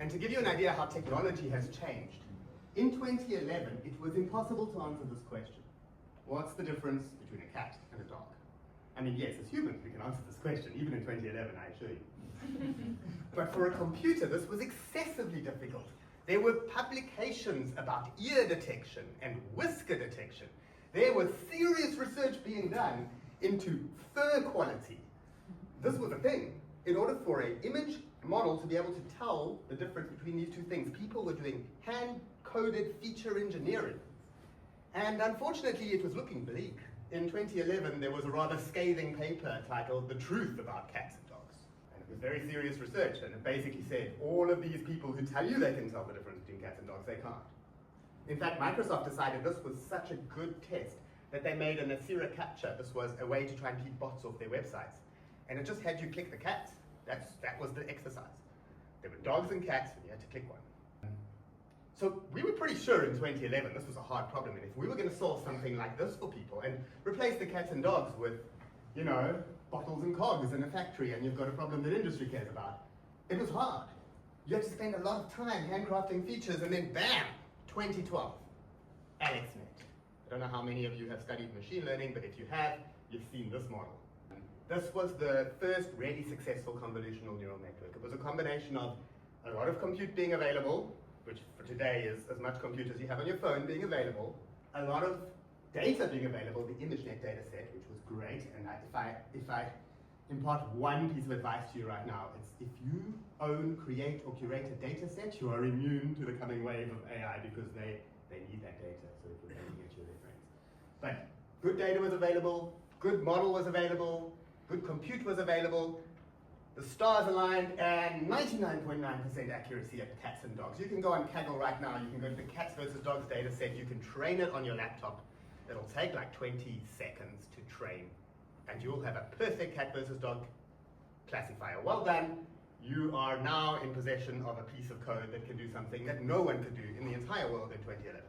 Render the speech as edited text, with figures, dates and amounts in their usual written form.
And to give you an idea how technology has changed, in 2011, it was impossible to answer this question. What's the difference between a cat and a dog? I mean, yes, as humans, we can answer this question, even in 2011, I assure you. But for a computer, this was excessively difficult. There were publications about ear detection and whisker detection. There was serious research being done into fur quality. This was a thing. In order for an image model to be able to tell the difference between these two things, people were doing hand-coded feature engineering. And unfortunately, it was looking bleak. In 2011, there was a rather scathing paper titled "The Truth About Cats and Dogs." And it was very serious research, and it basically said, all of these people who tell you they can tell the difference between cats and dogs, they can't. In fact, Microsoft decided this was such a good test that they made an Asira captcha. This was a way to try and keep bots off their websites. And it just had you click the cat. That was the exercise. There were dogs and cats, and you had to click one. So we were pretty sure in 2011 this was a hard problem, and if we were going to solve something like this for people and replace the cats and dogs with, you know, bottles and cogs in a factory, and you've got a problem that industry cares about, it was hard. You had to spend a lot of time handcrafting features, and then bam, 2012, AlexNet. I don't know how many of you have studied machine learning, but if you have, you've seen this model. This was the first really successful convolutional neural network. It was a combination of a lot of compute being available, which for today is as much compute as you have on your phone being available, a lot of data being available, the ImageNet dataset, which was great. And if I impart one piece of advice to you right now, it's if you own, create, or curate a dataset, you are immune to the coming wave of AI because they need that data. So if you're aiming at your reference. But good data was available, good model was available, good compute was available, the stars aligned, and 99.9% accuracy at cats and dogs. You can go on Kaggle right now, you can go to the cats versus dogs data set, you can train it on your laptop. It'll take like 20 seconds to train, and you'll have a perfect cat versus dog classifier. Well done. You are now in possession of a piece of code that can do something that no one could do in the entire world in 2011.